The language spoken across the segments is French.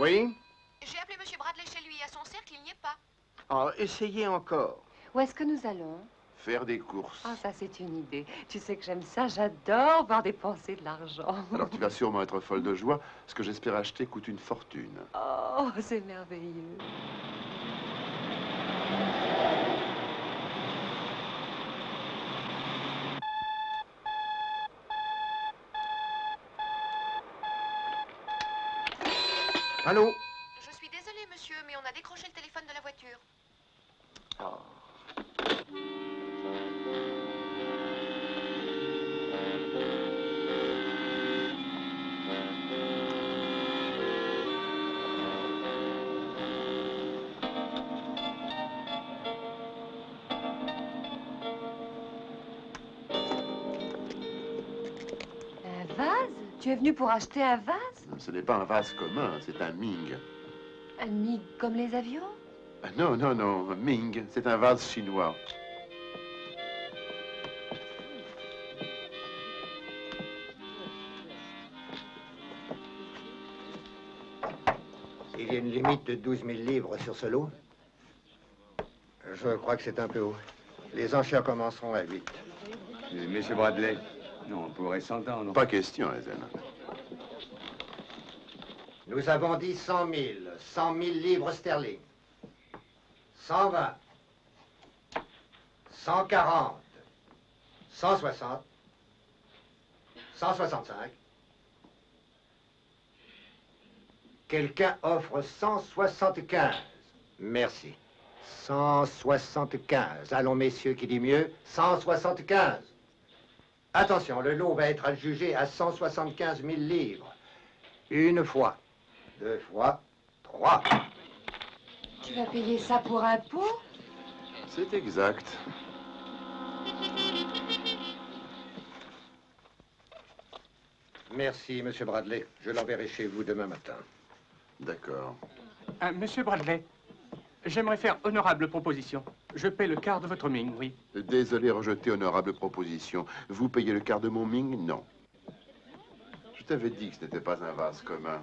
Oui? J'ai appelé Monsieur Bradley chez lui. À son cercle, il n'y est pas. Oh, essayez encore. Où est-ce que nous allons? Faire des courses. Ah, ça, c'est une idée. Tu sais que j'aime ça. J'adore voir dépenser de l'argent. Alors tu vas sûrement être folle de joie. Ce que j'espère acheter coûte une fortune. Oh, c'est merveilleux. Allô? Je suis désolée, monsieur, mais on a décroché le téléphone de la voiture. Oh. Un vase? Tu es venu pour acheter un vase? Ce n'est pas un vase commun, c'est un Ming. Un mig comme les avions? Ah, non, non, non, Ming, c'est un vase chinois. Il y a une limite de 12 000 livres sur ce lot. Je crois que c'est un peu haut. Les enchères commenceront à 8. Monsieur Bradley, non, on pourrait s'entendre. Pas question, Hazen. Nous avons dit 100 000. 100 000 livres sterling. 120. 140. 160. 165. Quelqu'un offre 175. Merci. 175. Allons, messieurs, qui dit mieux? 175. Attention, le lot va être adjugé à 175 000 livres. Une fois, deux fois, trois. Tu vas payer ça pour un pot? C'est exact. Merci, Monsieur Bradley. Je l'enverrai chez vous demain matin. D'accord. Monsieur Bradley, j'aimerais faire honorable proposition. Je paie le quart de votre Ming, oui. Désolé, rejeter honorable proposition. Vous payez le quart de mon Ming? Non. Je t'avais dit que ce n'était pas un vase commun.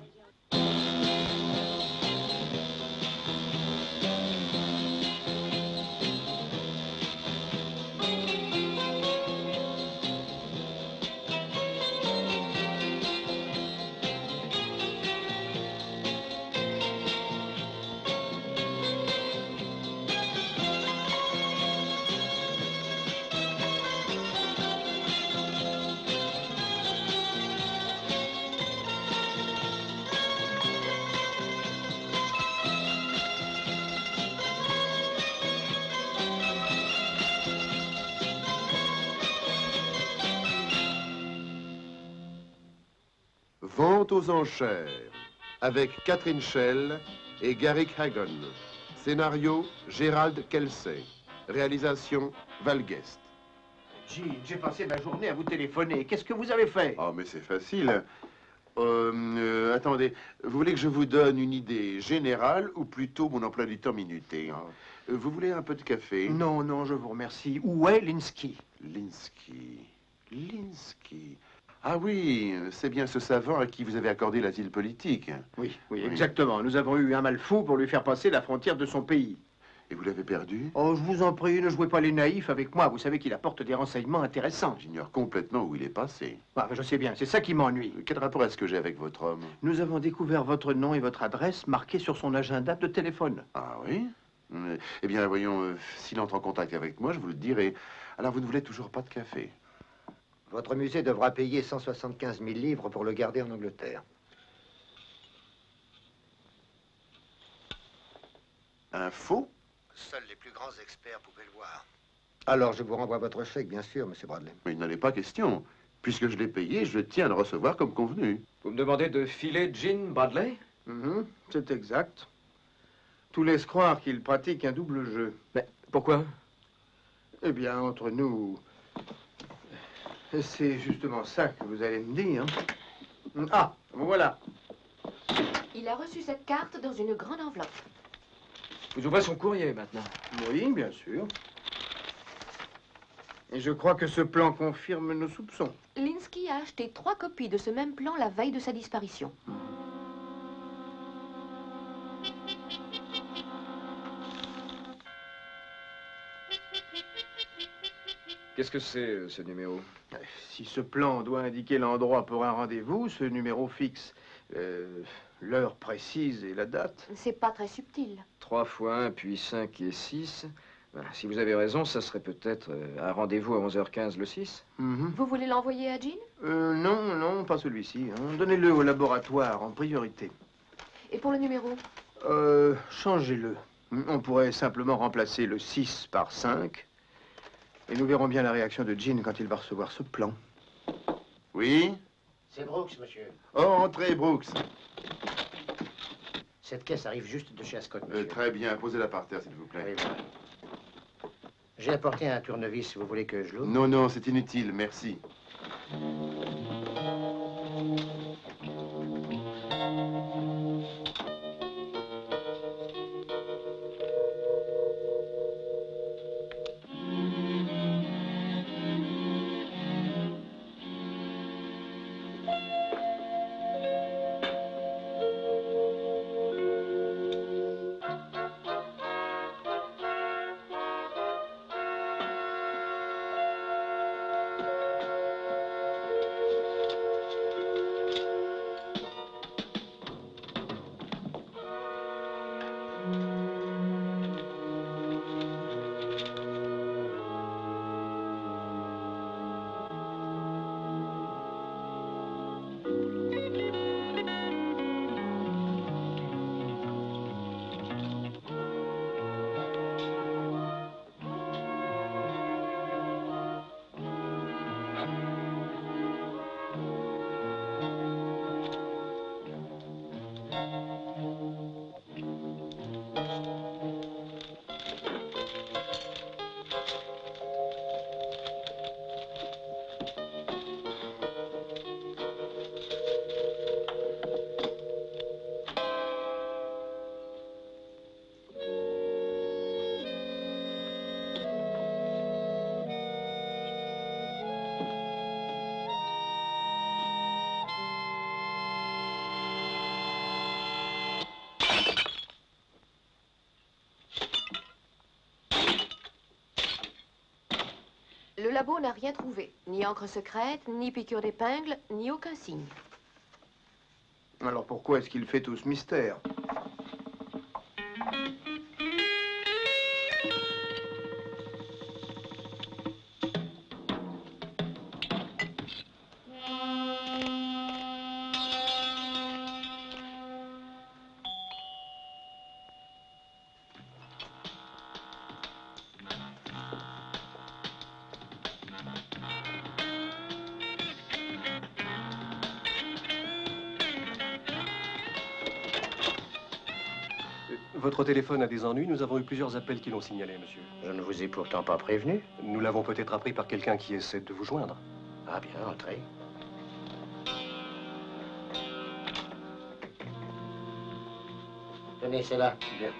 Vente aux enchères avec Catherine Schell et Garrick Hagon. Scénario Gérald Kelsey. Réalisation Valguest. Gee, j'ai passé ma journée à vous téléphoner. Qu'est-ce que vous avez fait? Oh, mais c'est facile. Attendez, vous voulez que je vous donne une idée générale ou plutôt mon emploi du temps minuté, hein? Vous voulez un peu de café? Non, non, je vous remercie. Où est Linsky? Linsky. Linsky. Ah oui, c'est bien ce savant à qui vous avez accordé l'asile politique. Oui, oui, exactement. Nous avons eu un mal fou pour lui faire passer la frontière de son pays. Et vous l'avez perdu? Oh, je vous en prie, ne jouez pas les naïfs avec moi. Vous savez qu'il apporte des renseignements intéressants. J'ignore complètement où il est passé. Ah, je sais bien, c'est ça qui m'ennuie. Quel rapport est-ce que j'ai avec votre homme? Nous avons découvert votre nom et votre adresse marqués sur son agenda de téléphone. Ah oui? Eh bien, voyons, s'il entre en contact avec moi, je vous le dirai. Alors, vous ne voulez toujours pas de café? Votre musée devra payer 175 000 livres pour le garder en Angleterre. Un faux? Seuls les plus grands experts pouvaient le voir. Alors, je vous renvoie votre chèque, bien sûr, Monsieur Bradley. Mais il n'en est pas question. Puisque je l'ai payé, je tiens à le recevoir comme convenu. Vous me demandez de filer Jean Bradley? C'est exact. Tout laisse croire qu'il pratique un double jeu. Mais pourquoi? Eh bien, entre nous, c'est justement ça que vous allez me dire. Ah, voilà. Il a reçu cette carte dans une grande enveloppe. Vous ouvrez son courrier maintenant. Oui, bien sûr. Et je crois que ce plan confirme nos soupçons. Linsky a acheté 3 copies de ce même plan la veille de sa disparition. Qu'est-ce que c'est, ce numéro? Si ce plan doit indiquer l'endroit pour un rendez-vous, ce numéro fixe l'heure précise et la date. C'est pas très subtil. 3 fois 1, puis 5 et 6. Voilà, si vous avez raison, ça serait peut-être un rendez-vous à 11h15 le 6. Vous voulez l'envoyer à Jean? Non, non, pas celui-ci. Hein. Donnez-le au laboratoire en priorité. Et pour le numéro? Changez-le. On pourrait simplement remplacer le 6 par 5. Et nous verrons bien la réaction de Jean quand il va recevoir ce plan. Oui? C'est Brooks, monsieur. Oh, entrez, Brooks. Cette caisse arrive juste de chez Ascot, monsieur. Très bien, posez-la par terre, s'il vous plaît. Oui, voilà. J'ai apporté un tournevis, vous voulez que je l'ouvre? Non, non, c'est inutile, merci. Le labo n'a rien trouvé. Ni encre secrète, ni piqûre d'épingle, ni aucun signe. Alors pourquoi est-ce qu'il fait tout ce mystère? Votre téléphone a des ennuis. Nous avons eu plusieurs appels qui l'ont signalé, monsieur. Je ne vous ai pourtant pas prévenu. Nous l'avons peut-être appris par quelqu'un qui essaie de vous joindre. Ah bien, entrez. Tenez, c'est là. Bien.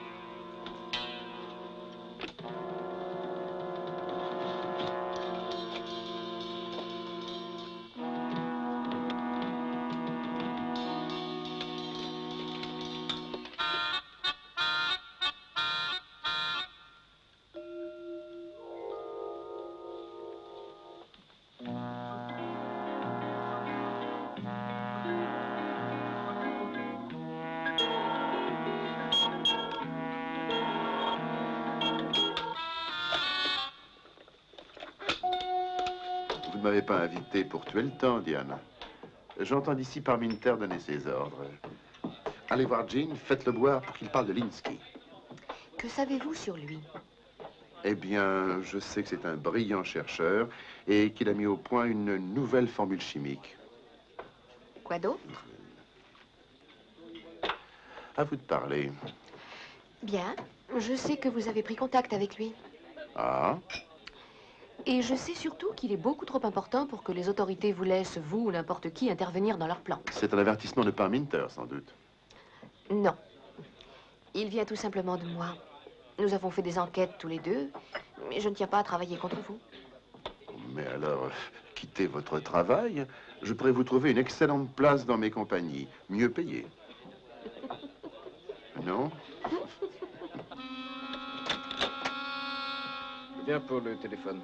Vous ne m'avez pas invité pour tuer le temps, Diana. J'entends d'ici Parminter donner ses ordres. Allez voir Jean, faites-le boire pour qu'il parle de Linsky. Que savez-vous sur lui? Eh bien, je sais que c'est un brillant chercheur et qu'il a mis au point une nouvelle formule chimique. Quoi d'autre? À vous de parler. Bien. Je sais que vous avez pris contact avec lui. Ah? Et je sais surtout qu'il est beaucoup trop important pour que les autorités vous laissent, vous ou n'importe qui, intervenir dans leurs plans. C'est un avertissement de Parminter, sans doute. Non. Il vient tout simplement de moi. Nous avons fait des enquêtes tous les deux, mais je ne tiens pas à travailler contre vous. Mais alors, quittez votre travail. Je pourrais vous trouver une excellente place dans mes compagnies, mieux payée. Non? Bien pour le téléphone.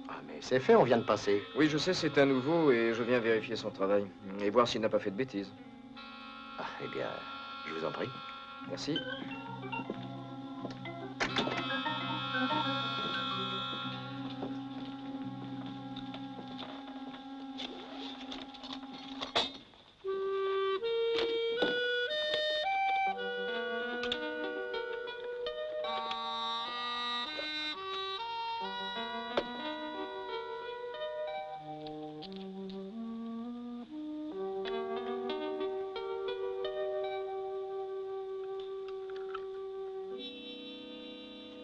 Ah, mais c'est fait, on vient de passer. Oui, je sais, c'est un nouveau et je viens vérifier son travail. Et voir s'il n'a pas fait de bêtises. Ah, eh bien, je vous en prie. Merci.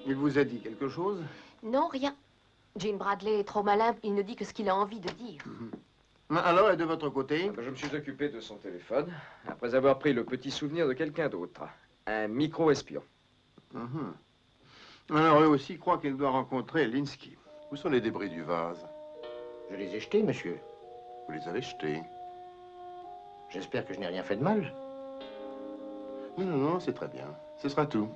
Il vous a dit quelque chose? Non, rien. Gene Bradley est trop malin, il ne dit que ce qu'il a envie de dire. Alors, et de votre côté? Je me suis occupé de son téléphone, après avoir pris le petit souvenir de quelqu'un d'autre. Un micro-espion. Alors, eux aussi croient qu'il doit rencontrer Linsky. Où sont les débris du vase? Je les ai jetés, monsieur. Vous les avez jetés? J'espère que je n'ai rien fait de mal. Non, non, non, c'est très bien. Ce sera tout.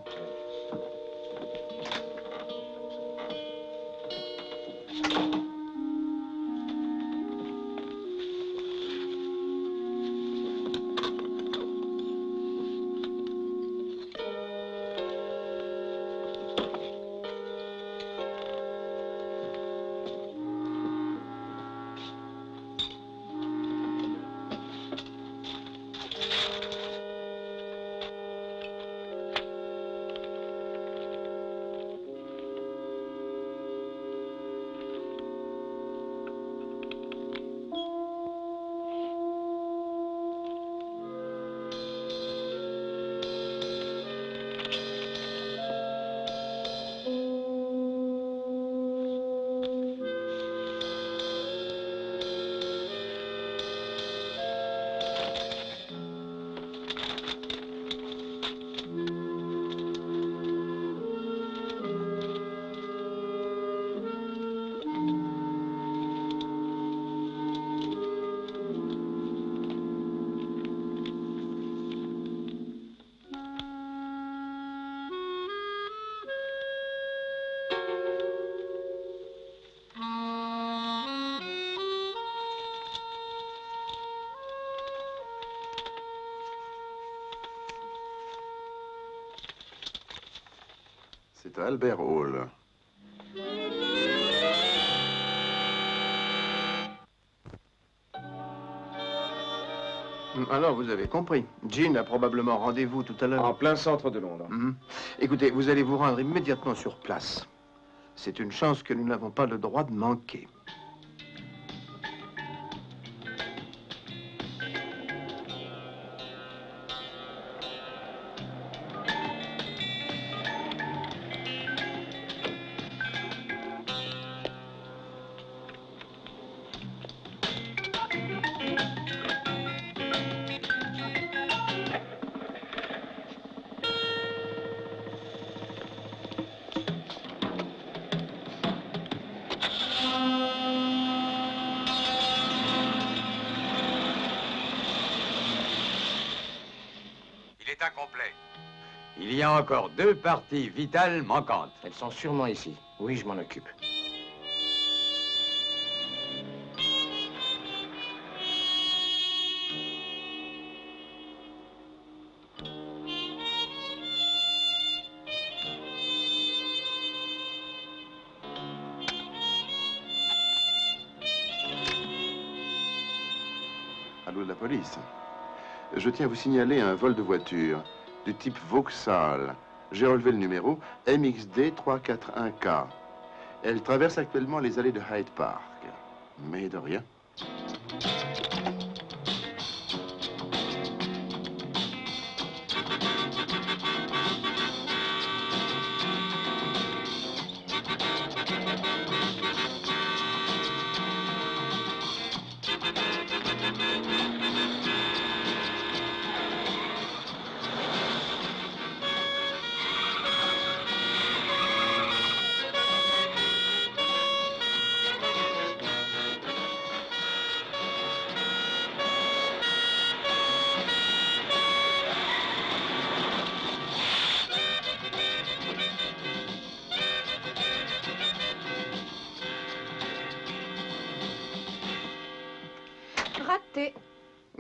C'est à Albert Hall. Alors, vous avez compris. Gene a probablement rendez-vous tout à l'heure. En plein centre de Londres. Écoutez, vous allez vous rendre immédiatement sur place. C'est une chance que nous n'avons pas le droit de manquer. Incomplet. Il y a encore 2 parties vitales manquantes. Elles sont sûrement ici. Oui, je m'en occupe. Allô, de la police. Je tiens à vous signaler un vol de voiture du type Vauxhall. J'ai relevé le numéro MXD 341K. Elle traverse actuellement les allées de Hyde Park. Mais de rien.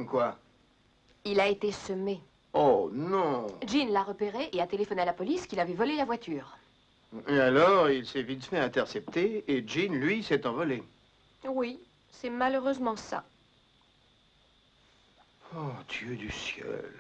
quoi? Il a été semé. Oh, non. Jean l'a repéré et a téléphoné à la police qu'il avait volé la voiture. Et alors, il s'est vite fait intercepter et Jean, lui, s'est envolé. Oui, c'est malheureusement ça. Oh, Dieu du ciel.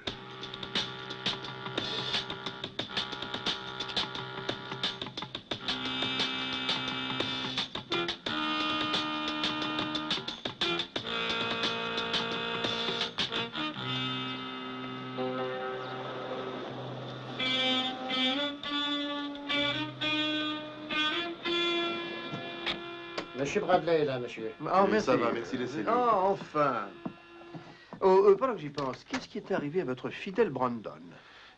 Monsieur Bradley, là, monsieur. Oh, Oui, merci. ça va, merci, laissez-le. Oh, enfin. Oh, pendant que j'y pense, qu'est-ce qui est arrivé à votre fidèle Brandon?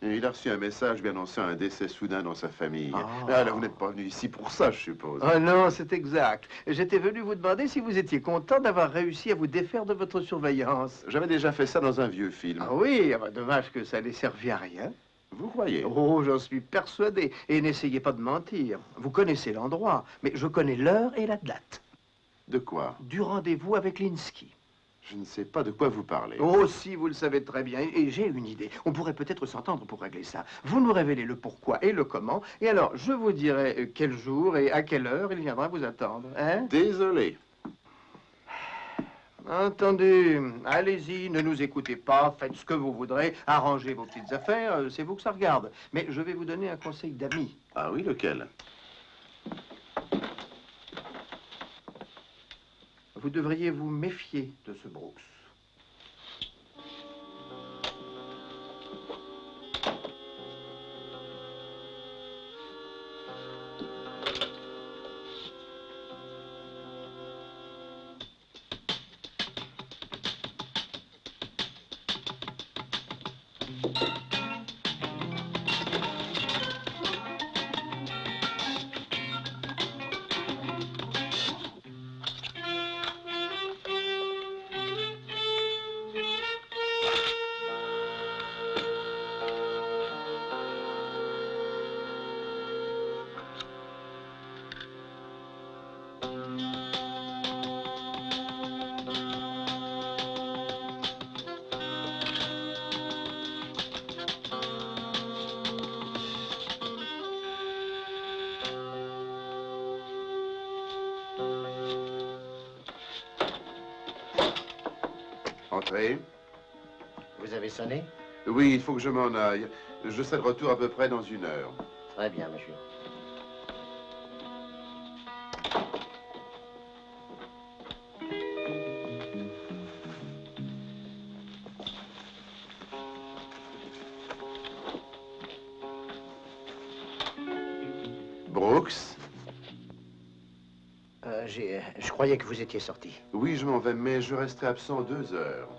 Et il a reçu un message lui annonçant un décès soudain dans sa famille. Ah. Alors, vous n'êtes pas venu ici pour ça, je suppose. Oh non, c'est exact. J'étais venu vous demander si vous étiez content d'avoir réussi à vous défaire de votre surveillance. J'avais déjà fait ça dans un vieux film. Ah oui, ah bah, dommage que ça n'ait servi à rien. Vous croyez? Oh, j'en suis persuadé. Et n'essayez pas de mentir. Vous connaissez l'endroit, mais je connais l'heure et la date. De quoi? Du rendez-vous avec Linsky. Je ne sais pas de quoi vous parlez. Oh, si, vous le savez très bien. Et j'ai une idée. On pourrait peut-être s'entendre pour régler ça. Vous nous révélez le pourquoi et le comment. Et alors, je vous dirai quel jour et à quelle heure il viendra vous attendre. Hein? Désolé. Entendu. Allez-y, ne nous écoutez pas. Faites ce que vous voudrez. Arrangez vos petites affaires. C'est vous que ça regarde. Mais je vais vous donner un conseil d'ami. Ah oui, lequel? Vous devriez vous méfier de ce Brooks. Entrez. Vous avez sonné? Oui, il faut que je m'en aille. Je serai de retour à peu près dans 1 heure. Très bien, monsieur. Brooks? Je croyais que vous étiez sorti. Oui, je m'en vais, mais je resterai absent 2 heures.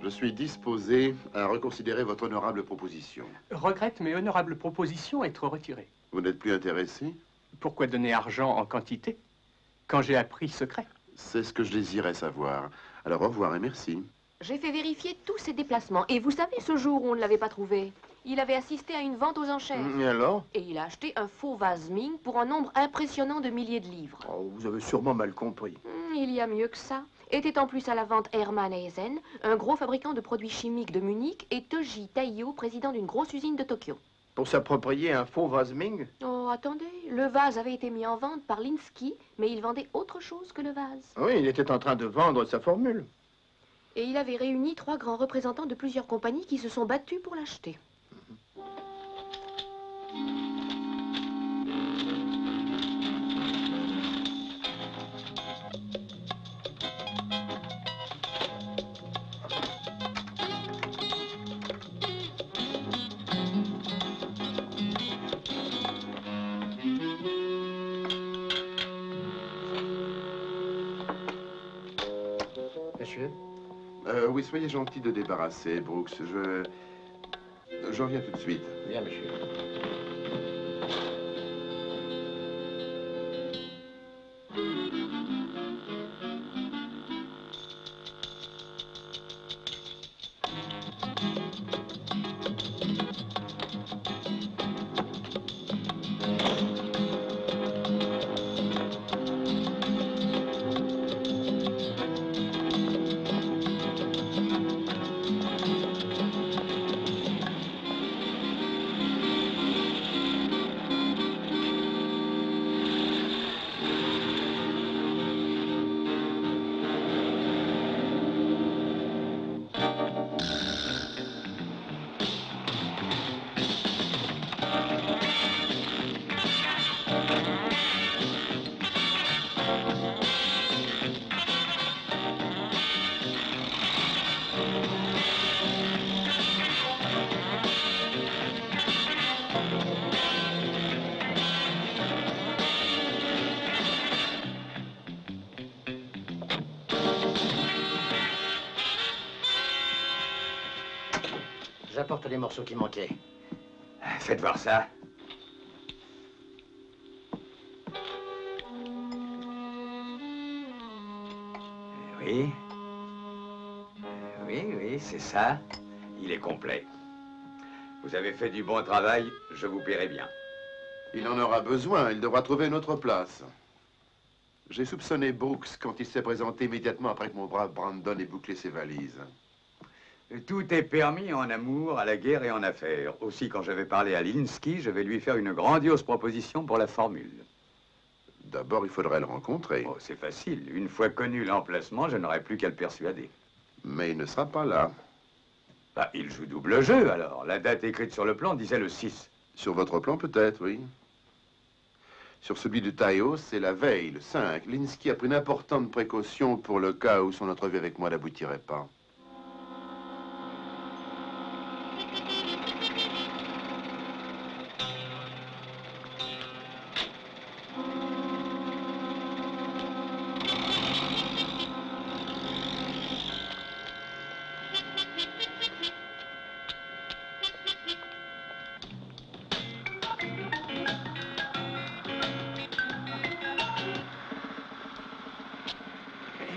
Je suis disposé à reconsidérer votre honorable proposition. Regrette, mais honorable proposition être retirée. Vous n'êtes plus intéressé? Pourquoi donner argent en quantité quand j'ai appris secret? C'est ce que je désirais savoir. Alors, au revoir et merci. J'ai fait vérifier tous ses déplacements. Et vous savez, ce jour où on ne l'avait pas trouvé, il avait assisté à une vente aux enchères. Et alors? Et il a acheté un faux vase Ming pour un nombre impressionnant de milliers de livres. Oh, vous avez sûrement mal compris. Il y a mieux que ça. Était en plus à la vente Hermann Eisen, un gros fabricant de produits chimiques de Munich, et Toji Taiyo, président d'une grosse usine de Tokyo. Pour s'approprier un faux vase Ming? Oh, attendez, le vase avait été mis en vente par Linsky, mais il vendait autre chose que le vase. Oui, il était en train de vendre sa formule. Et il avait réuni 3 grands représentants de plusieurs compagnies qui se sont battus pour l'acheter. Monsieur? Oui, soyez gentil de débarrasser, Brooks. Je reviens tout de suite. Bien, monsieur. J'apporte les morceaux qui manquaient. Faites voir ça. Oui. Oui, c'est ça. Il est complet. Vous avez fait du bon travail, je vous paierai bien. Il en aura besoin, il devra trouver une autre place. J'ai soupçonné Brooks quand il s'est présenté immédiatement après que mon brave Brandon ait bouclé ses valises. Tout est permis en amour, à la guerre et en affaires. Aussi, quand je vais parler à Linsky, je vais lui faire une grandiose proposition pour la formule. D'abord, il faudrait le rencontrer. Oh, c'est facile. Une fois connu l'emplacement, je n'aurai plus qu'à le persuader. Mais il ne sera pas là. Bah, il joue double jeu, alors. La date écrite sur le plan disait le 6. Sur votre plan, peut-être, oui. Sur celui de Tayo, c'est la veille, le 5. Linsky a pris une importante précaution pour le cas où son entrevue avec moi n'aboutirait pas.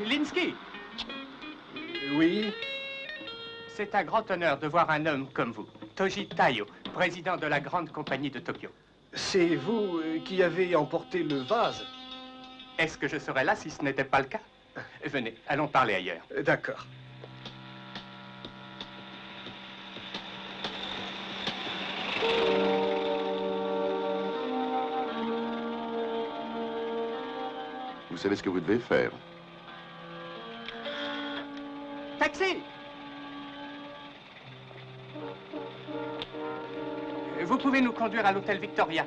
Linsky, Oui. c'est un grand honneur de voir un homme comme vous, Toji Tayo, président de la grande compagnie de Tokyo. C'est vous qui avez emporté le vase. Est-ce que je serais là si ce n'était pas le cas? Venez, allons parler ailleurs. D'accord. Vous savez ce que vous devez faire. Taxi! Vous pouvez nous conduire à l'hôtel Victoria.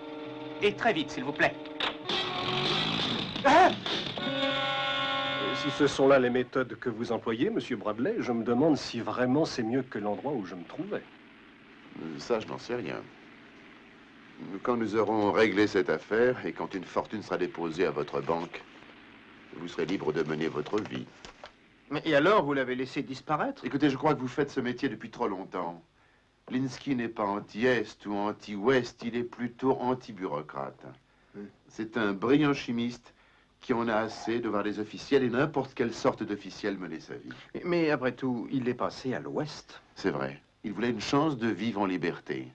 Et très vite, s'il vous plaît. Ah! Si ce sont là les méthodes que vous employez, Monsieur Bradley, je me demande si vraiment c'est mieux que l'endroit où je me trouvais. Ça, je n'en sais rien. Quand nous aurons réglé cette affaire et quand une fortune sera déposée à votre banque, vous serez libre de mener votre vie. Mais et alors, vous l'avez laissé disparaître? Écoutez, je crois que vous faites ce métier depuis trop longtemps. Linsky n'est pas anti-Est ou anti-Ouest, il est plutôt anti-bureaucrate. C'est un brillant chimiste qui en a assez de voir les officiels et n'importe quelle sorte d'officiel mener sa vie. Mais après tout, il est passé à l'Ouest. C'est vrai. Il voulait une chance de vivre en liberté.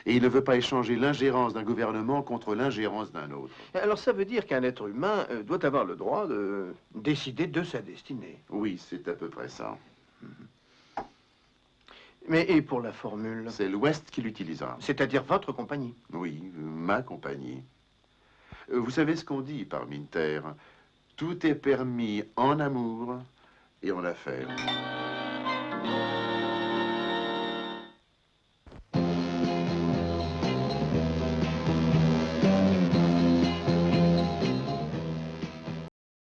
Et il ne veut pas échanger l'ingérence d'un gouvernement contre l'ingérence d'un autre. Alors ça veut dire qu'un être humain doit avoir le droit de décider de sa destinée. Oui, c'est à peu près ça. Mais et pour la formule? C'est l'Ouest qui l'utilisera. C'est-à-dire votre compagnie? Oui, ma compagnie. Vous savez ce qu'on dit par Minter? Tout est permis en amour et en affaires.